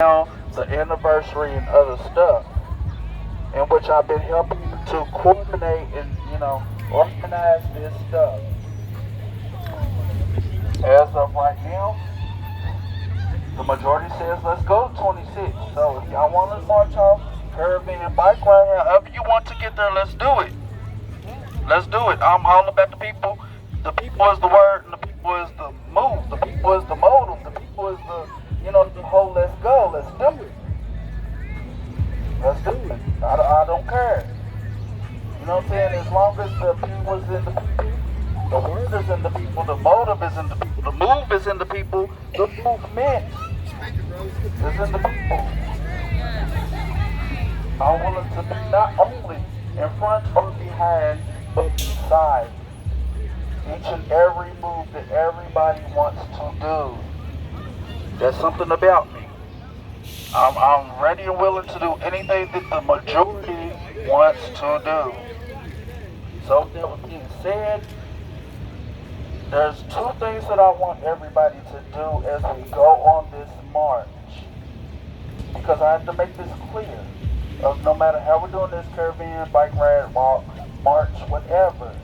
now the anniversary and other stuff, in which I've been helping to coordinate and, organize this stuff. As of right now, the majority says let's go to 26. So if y'all want to march off, caravan, bike ride, however you want to get there, let's do it. Let's do it. I'm all about the people. The people is the word, and the people is the move. The people is the motive. The people is the whole let's go. Let's do it. Let's do it. I don't care. You know what I'm saying? As long as the people is in the people, the word is in the people, the motive is in the people, the move is in the people, the movement is in the people. I want it to be not only in front or behind, but beside each and every move that everybody wants to do. There's something about me. I'm ready and willing to do anything that the majority wants to do. So that being said, there's two things that I want everybody to do as we go on this march. Because I have to make this clear. No matter how we're doing this caravan, bike ride, walk, march, whatever,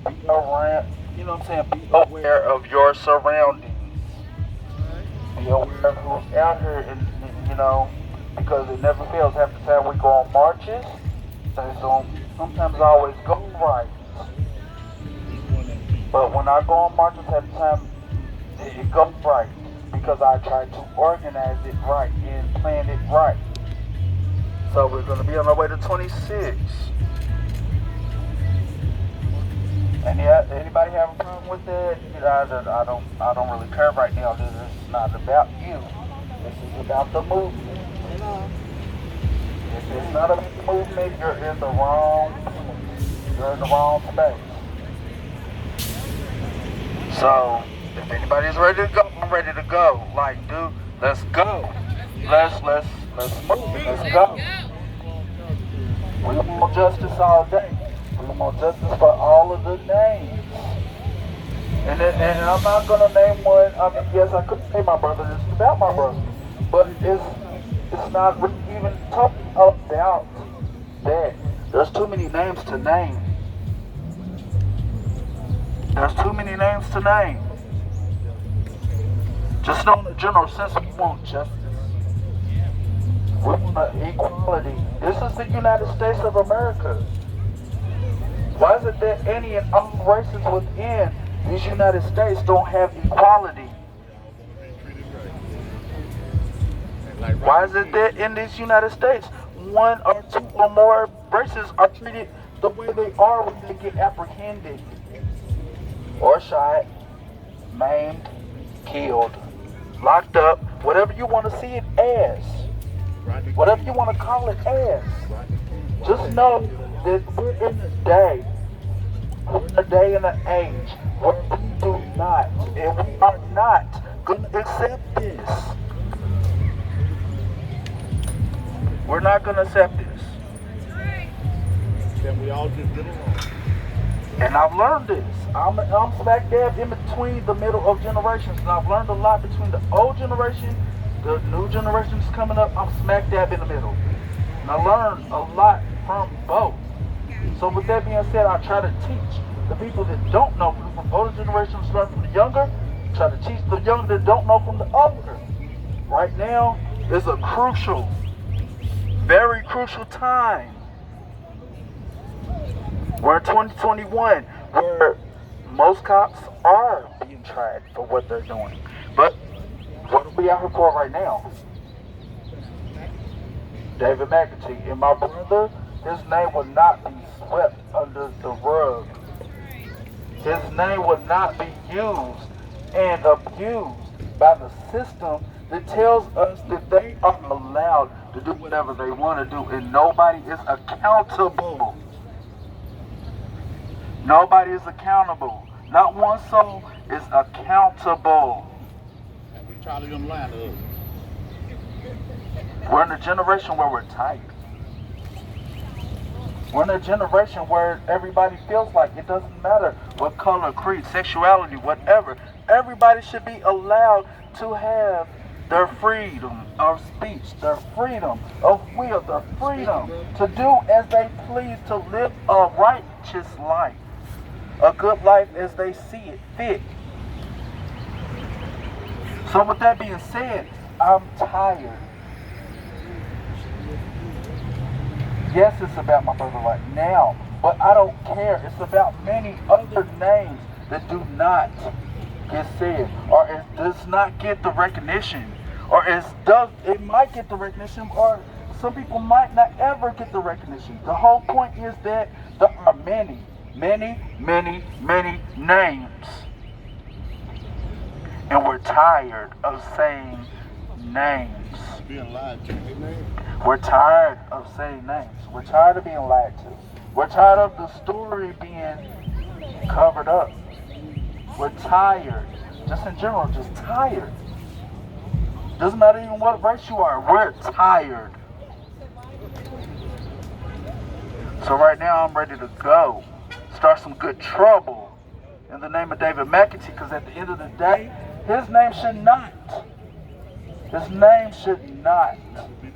be around, be aware of your surroundings. Be aware of who's out here, and because it never fails. Half the time we go on marches, things don't sometimes always go right. But when I go on marches, half the time it goes right because I try to organize it right and plan it right. So we're going to be on our way to 26. And yeah, anybody have a problem with that? I don't really care right now. This is not about you. This is about the movement. If it's not about the movement, you're in the wrong space. So if anybody's ready to go, I'm ready to go. Like, dude, let's go. Let's move it. Let's go. We want justice all day. We want justice for all of the names. And I'm not going to name one. I mean, yes, I could say my brother. This is about my brother. But it's not even talking about that. There's too many names to name. There's too many names to name. Just know in the general sense, we want justice. We want equality. This is the United States of America. Why is it that any and all races within these United States don't have equality? Why is it that in these United States, one or two or more races are treated the way they are when they get apprehended or shot, maimed, killed, locked up, whatever you want to see it as, whatever you want to call it as? Just know that we're in a day, and an age where we do not, and we are not going to accept this. We're not going to accept this. Then we all just get along. And I've learned this. I'm smack dab in between the middle of generations, and I've learned a lot between the old generation, the new generations coming up. I'm smack dab in the middle. And I learned a lot from both. So with that being said, I try to teach the people that don't know from older generations, learn from the younger, try to teach the younger that don't know from the older. Right now is a crucial, very crucial time. We're in 2021, where most cops are being tried for what they're doing. But what are we out here for right now? David McAtee, and my brother, his name will not be swept under the rug. His name will not be used and abused by the system that tells us that they are allowed to do whatever they want to do, and nobody is accountable. Nobody is accountable. Not one soul is accountable. And we try to them line to us. We're in a generation where we're tight. We're in a generation where everybody feels like it doesn't matter what color, creed, sexuality, whatever. Everybody should be allowed to have their freedom of speech, their freedom of will, their freedom to do as they please, to live a righteous life, a good life as they see it fit. So with that being said, I'm tired. Yes, it's about my brother right now, but I don't care. It's about many other names that do not get said, or it does not get the recognition, or it might get the recognition, or some people might not ever get the recognition. The whole point is that there are many names, and we're tired of saying names. Being lied to. Amen. We're tired of saying names. We're tired of being lied to. We're tired of the story being covered up. We're tired. Just in general, just tired. Doesn't matter even what race you are. We're tired. So right now I'm ready to go. Start some good trouble in the name of David McAtee, because at the end of the day, his name should not be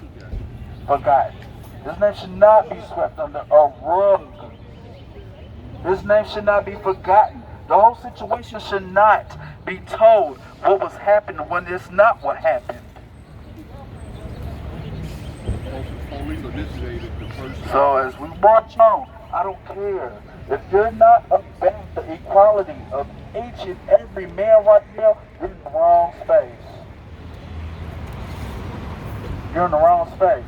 forgotten. His name should not be swept under a rug. His name should not be forgotten. The whole situation should not be told what was happening when it's not what happened. So as we march on, I don't care. If you're not about the equality of each and every man right now, you're in the wrong space. You're in the wrong space.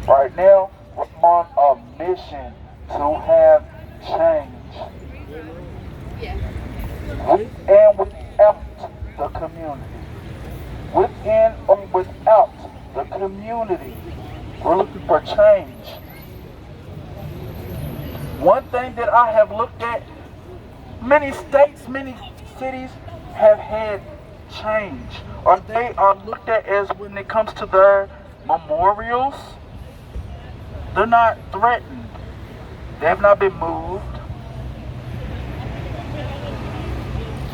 Right now, we're on a mission to have change. With and without the community. Within or without the community. We're looking for change. One thing that I have looked at, many states, many cities have had change, or they are looked at as, when it comes to their memorials, they're not threatened. They have not been moved.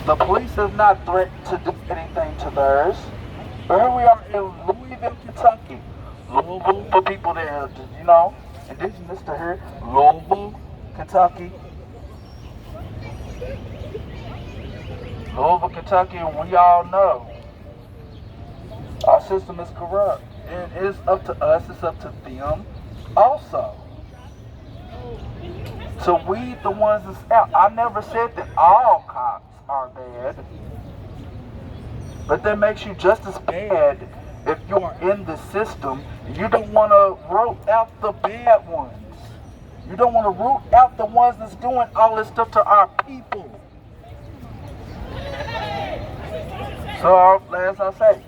The police have not threatened to do anything to theirs. But here we are in Louisville, Kentucky. Louisville, for people that are, indigenous to here. Louisville, Kentucky. Louisville, Kentucky, and we all know our system is corrupt. And it's up to us, it's up to them also to weed the ones that's out. I never said that all cops are bad, but that makes you just as bad if you are in the system and you don't want to root out the bad ones. You don't want to root out the ones that's doing all this stuff to our people. So as I say,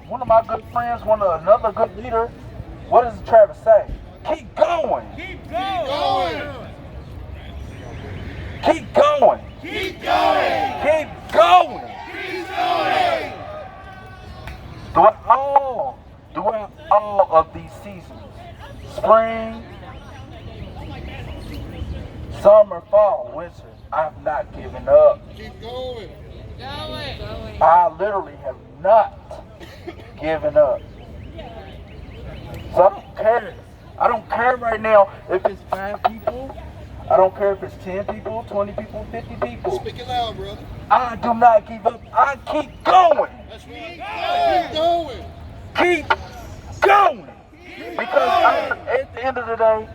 one of my good friends, another good leader, what does Travis say? Keep going. Keep going. Keep going. Keep going. Keep going. Keep going. Throughout all of these seasons, spring, summer, fall, winter, I've not given up. Keep going. I literally have not given up. So I don't care. I don't care right now if it's 5 people. I don't care if it's 10 people, 20 people, 50 people. Speak it loud, brother. I do not give up. I keep going. That's right. Keep going. Keep going. Because at the end of the day,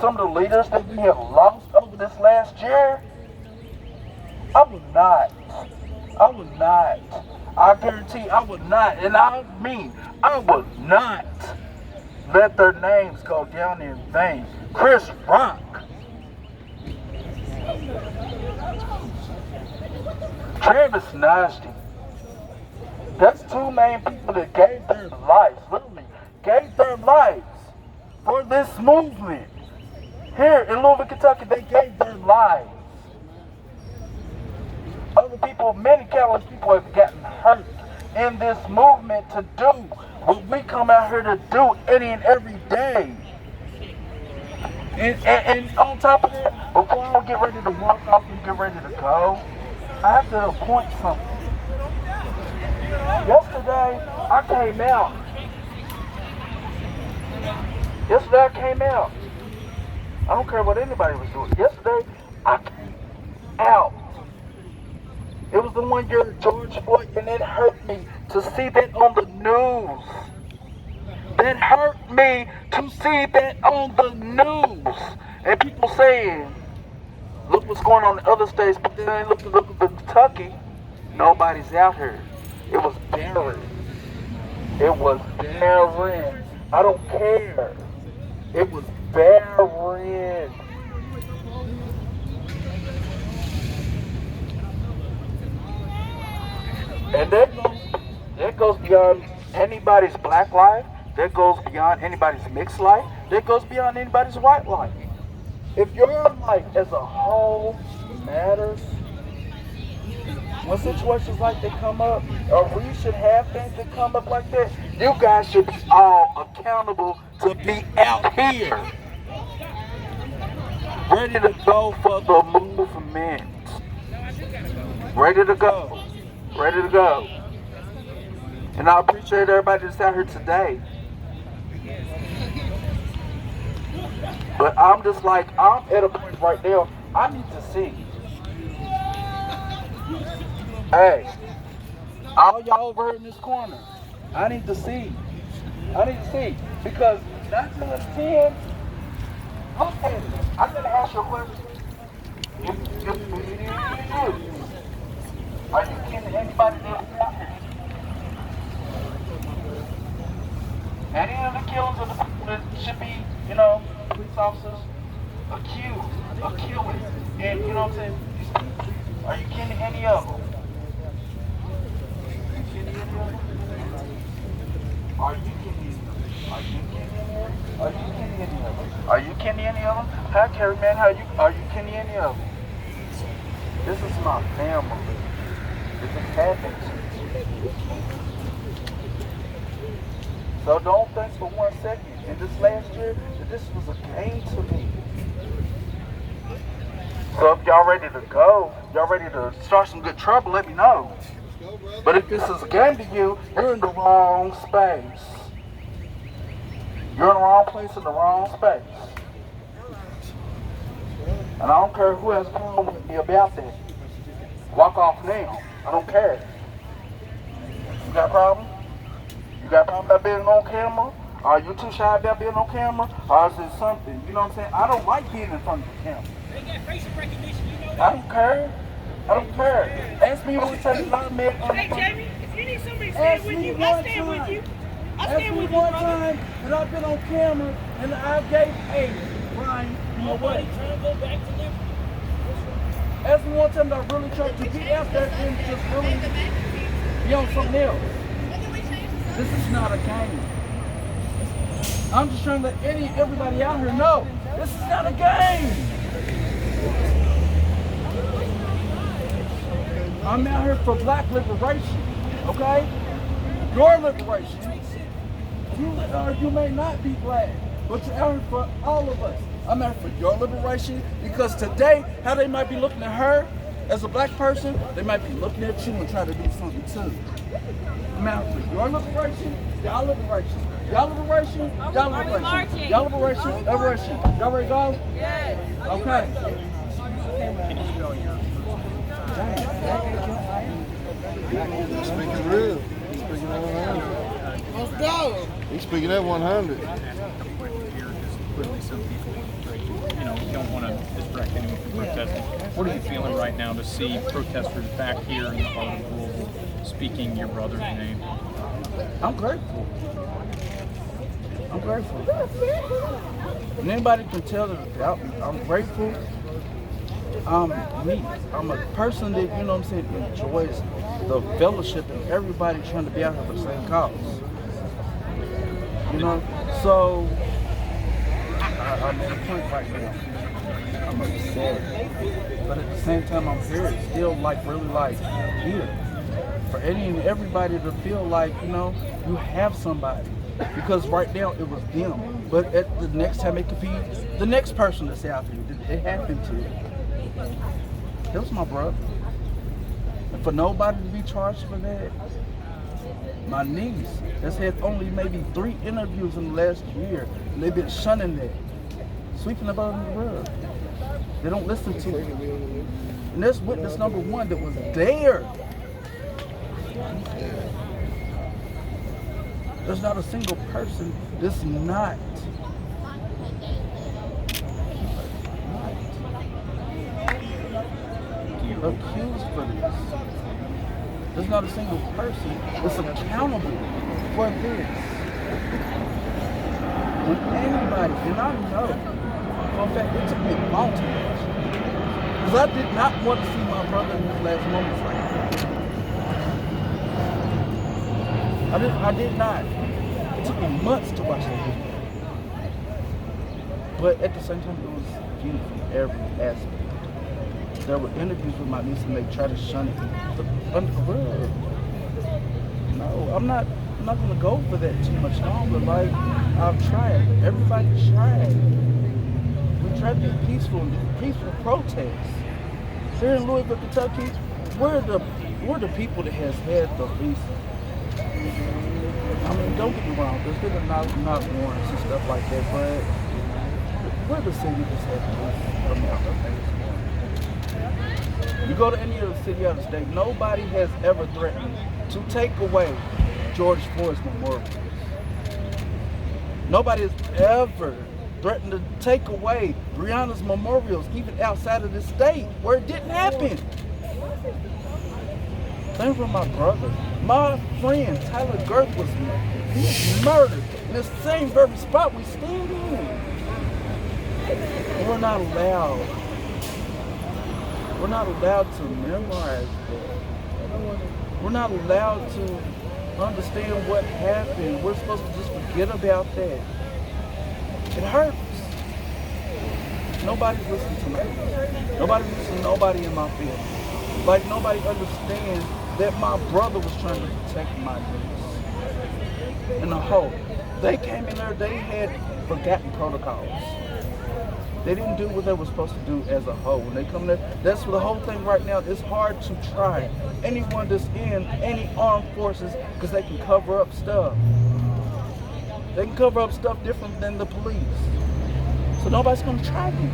some of the leaders that we have lost over this last year, I will not. I guarantee I would not, and I mean, I would not let their names go down in vain. Chris Rock, Travis Nasty, that's 2 main people that gave their lives, literally gave their lives for this movement. Here in Louisville, Kentucky, they gave their lives. Other people, many countless people have gotten hurt in this movement to do what we come out here to do any and every day. And on top of that, before I get ready to walk off and get ready to go, I have to point something. Yesterday, I came out. Yesterday, I came out. I don't care what anybody was doing. Yesterday, I came out. It was the 1 year of George Floyd, and it hurt me to see that on the news. That hurt me to see that on the news. And people saying, look what's going on in other states, but then look at Kentucky. Nobody's out here. It was barren. It was barren. I don't care. It was barren. And that goes beyond anybody's black life. That goes beyond anybody's mixed life. That goes beyond anybody's white life. If your life as a whole matters, when situations like that come up, or we should have things that come up like that, you guys should be all accountable to be out here, ready to go for the movement. Ready to go. Ready to go. And I appreciate everybody that's out here today. But I'm just like, I'm at a point right now, I need to see. Hey, all y'all over here in this corner, I need to see. I need to see. Because 9 times 10, okay, I'm going to ask you a question. Are you kidding anybody that's out here? Any of the killings of the people that should be, police officers accused of killing, and you know what I'm saying? Are you kidding any of them? Are you kidding? Are you kidding? Are you kidding any of them? Are you kidding any of them? Hi, Carrie, man. Are you kidding any of them? This is my family. This is happening to me. So don't think for 1 second in this last year that this was a game to me. So if y'all ready to go, y'all ready to start some good trouble, let me know. But if this is a game to you, you're in the wrong space. You're in the wrong place in the wrong space. And I don't care who has a problem with me about that. Walk off now. I don't care. You got a problem? You got a problem about being on camera? Are you too shy about being on camera? Or is it something? You know what I'm saying? I don't like being in front of the camera. They got facial recognition, you know. I don't care. I don't care. Ask me what time I met on the Hey, Jamie, if you need somebody to Ask stand with me you, one I'll stand with time. you. I'll Ask stand me with you, one brother. time that I've been on camera and I gave, hey, Ryan, you know what? Nobody trying to go back to liberty. Ask me one time that I really tried to be out there and just really be on something else. This is not a game. I'm just trying to let everybody out here know this is not a game. I'm out here for black liberation, okay? Your liberation. You may not be black, but you're out here for all of us. I'm out here for your liberation because today, how they might be looking at her as a black person, they might be looking at you and trying to do something too. I'm out here for your liberation, y'all liberation. Y'all liberation, y'all liberation. Y'all liberation, liberation. Y'all ready to go? Yes. Okay. Speaking real. He's speaking at 100. Let's go. He's speaking at 100. Quickly, so people, you don't want to distract anyone from protesting. What are you feeling right now to see protesters back here in the heart of Louisville speaking your brother's name? I'm grateful. I'm grateful. And anybody can tell it about me. I'm grateful. Me. I'm a person that, you know what I'm saying, enjoys the fellowship and everybody trying to be out here for the same cause. You know? So, I'm at a point right now. I'm upset. But at the same time, I'm very still really here. For any and everybody to feel like, you have somebody. Because right now it was them. But at the next time it could be the next person that's out here. It happened to. That was my brother. And for nobody to be charged for that, my niece has had only maybe 3 interviews in the last year, and they've been shunning that, sweeping about in the rug. They don't listen to it. And that's witness number 1 that was there. There's not a single person that's not accused for this. There's not a single person that's accountable for this. When anybody, and I know, in fact, it took me a long time, because I did not want to see my brother in his last moments like that. I did not. It took me months to watch that video. But at the same time, it was beautiful in every aspect. There were interviews with my niece and they tried to shun it under the rug. No, I'm not gonna go for that too much longer. Like, I've tried. Everybody tried. We tried to be peaceful protests. Here in Louisville, Kentucky, we're the people that has had the least. I mean, don't get me wrong, there's been not warrants and stuff like that, but we're the city that's had the least amount of things. You go to any other city out of the state, nobody has ever threatened to take away George Floyd's memorial. Nobody has ever threatened to take away Breonna's memorials, even outside of the state, where it didn't happen. Same for my brother. My friend, Tyler Girth, was murdered in the same very spot we stand in. We're not allowed. We're not allowed to memorize that. We're not allowed to understand what happened. We're supposed to just forget about that. It hurts. Nobody's listening to me. Nobody's listening to nobody in my family. Like, nobody understands that my brother was trying to protect my niece. In the whole, they came in there, they had forgotten protocols. They didn't do what they were supposed to do as a whole. When they come there, that's the whole thing right now. It's hard to try anyone that's in any armed forces because they can cover up stuff. They can cover up stuff different than the police. So nobody's going to try them.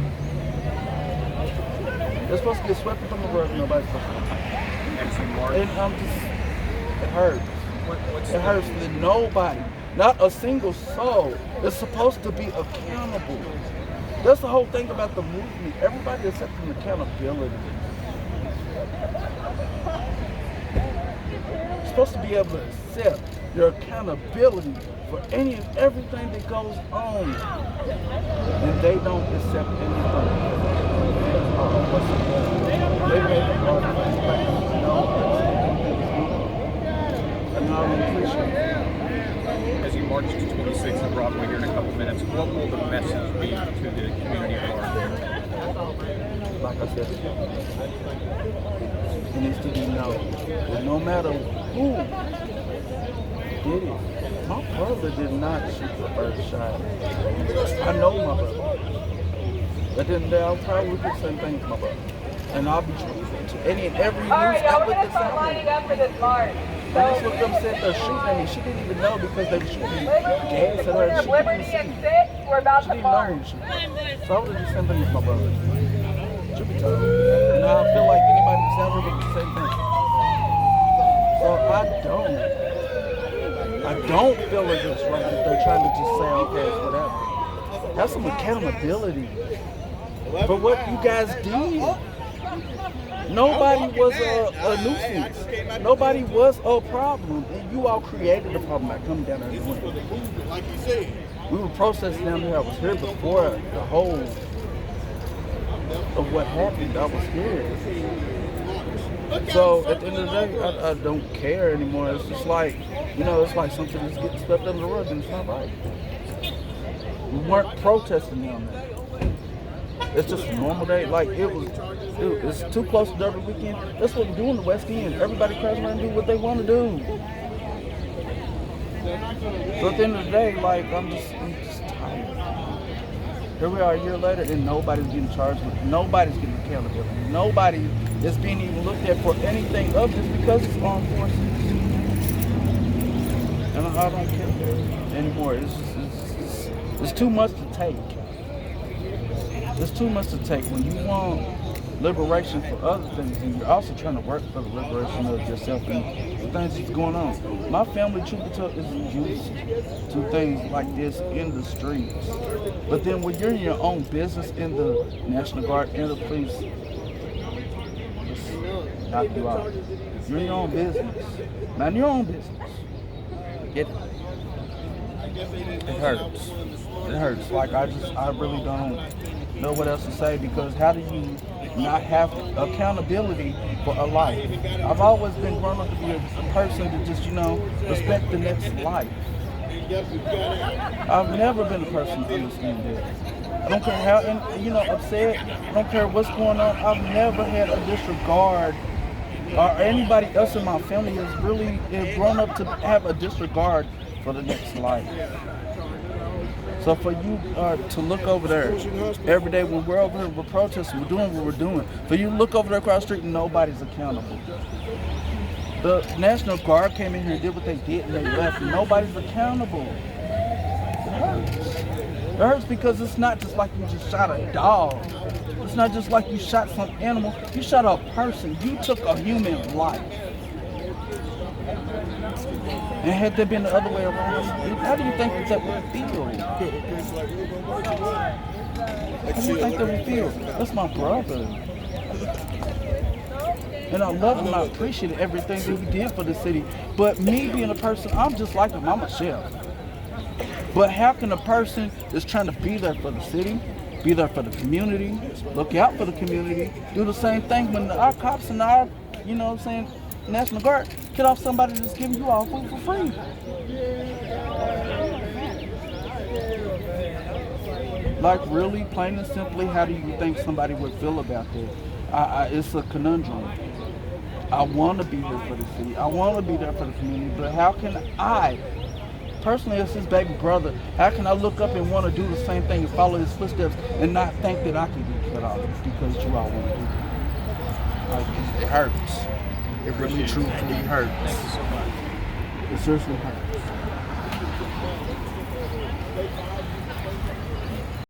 They're supposed to get swept from the rug. Nobody's supposed to try. And it hurts. It hurts that nobody, not a single soul, is supposed to be accountable. That's the whole thing about the movement. Everybody accepting accountability. You're supposed to be able to accept your accountability for any and everything that goes on. And they don't accept anything. As you march to 26th and Broadway here in a couple minutes, what will the message be to the community at large? Like I said, it needs to be known that no matter who did it, my brother did not shoot the first shot. I know my brother. But then I'll probably do the same thing to my brother. And I'll be truthful to any and every news outlet that's out there. And that's what them said they're shooting at me. She didn't even know because they were shooting gas at her. She didn't see. She didn't know who was shooting. So I would have the same thing with my brother. Truth be told. And I feel like anybody who's out there would do the same thing. So I don't feel like it's right that they're trying to just say, okay, it's whatever. Have some accountability for what you guys did. Nobody was a nuisance. Nobody was a problem. And you all created the problem by coming down there and doing it. Like you said. We were processing down there. I was here before the whole of what happened. I was here. So at the end of the day, I don't care anymore. It's just like, it's like something that's getting swept under the rug and it's not right. We weren't protesting down there. It's just a normal day. Like, it's too close to Derby weekend. That's what we do in the West End. Everybody cries around and do what they want to do. So at the end of the day, like, I'm just tired. Here we are a year later, and nobody's getting charged with it. Nobody's getting accountability. Nobody is being even looked at for anything of this because it's armed forces. And I don't care anymore. It's too much to take. It's too much to take when you want liberation for other things, and you're also trying to work for the liberation of yourself and the things that's going on. My family, truth be told, is used to things like this in the streets. But then when you're in your own business, in the National Guard, in the police, just knock you out. You're in your own business. Mind your own business. It hurts. It hurts. Like I really don't know what else to say, because how do you not have accountability for a life? I've always been grown up to be a person to just, respect the next life. I've never been a person to understand that. I don't care how, upset, I don't care what's going on. I've never had a disregard, or anybody else in my family has really grown up to have a disregard for the next life. So for you to look over there every day when we're over here, we're protesting, we're doing what we're doing. For you to look over there across the street and nobody's accountable. The National Guard came in here and did what they did and they left, and nobody's accountable. It hurts. It hurts because it's not just like you just shot a dog. It's not just like you shot some animal. You shot a person. You took a human life. And had there been the other way around, how do you think that would feel? How do you think that would feel? That's my brother. And I love him, I appreciate everything that he did for the city. But me being a person, I'm just like him, I'm a chef. But how can a person that's trying to be there for the city, be there for the community, look out for the community, do the same thing when our cops and our, National Guard get off somebody that's giving you all food for free? Like, really, plain and simply, how do you think somebody would feel about that? It's a conundrum. I want to be here for the city. I want to be there for the community. But how can I, personally as his baby brother, how can I look up and want to do the same thing and follow his footsteps and not think that I can be cut off because you all want to do it? Like, it hurts. It really, truthfully hurts. Thank you so much. It seriously hurts.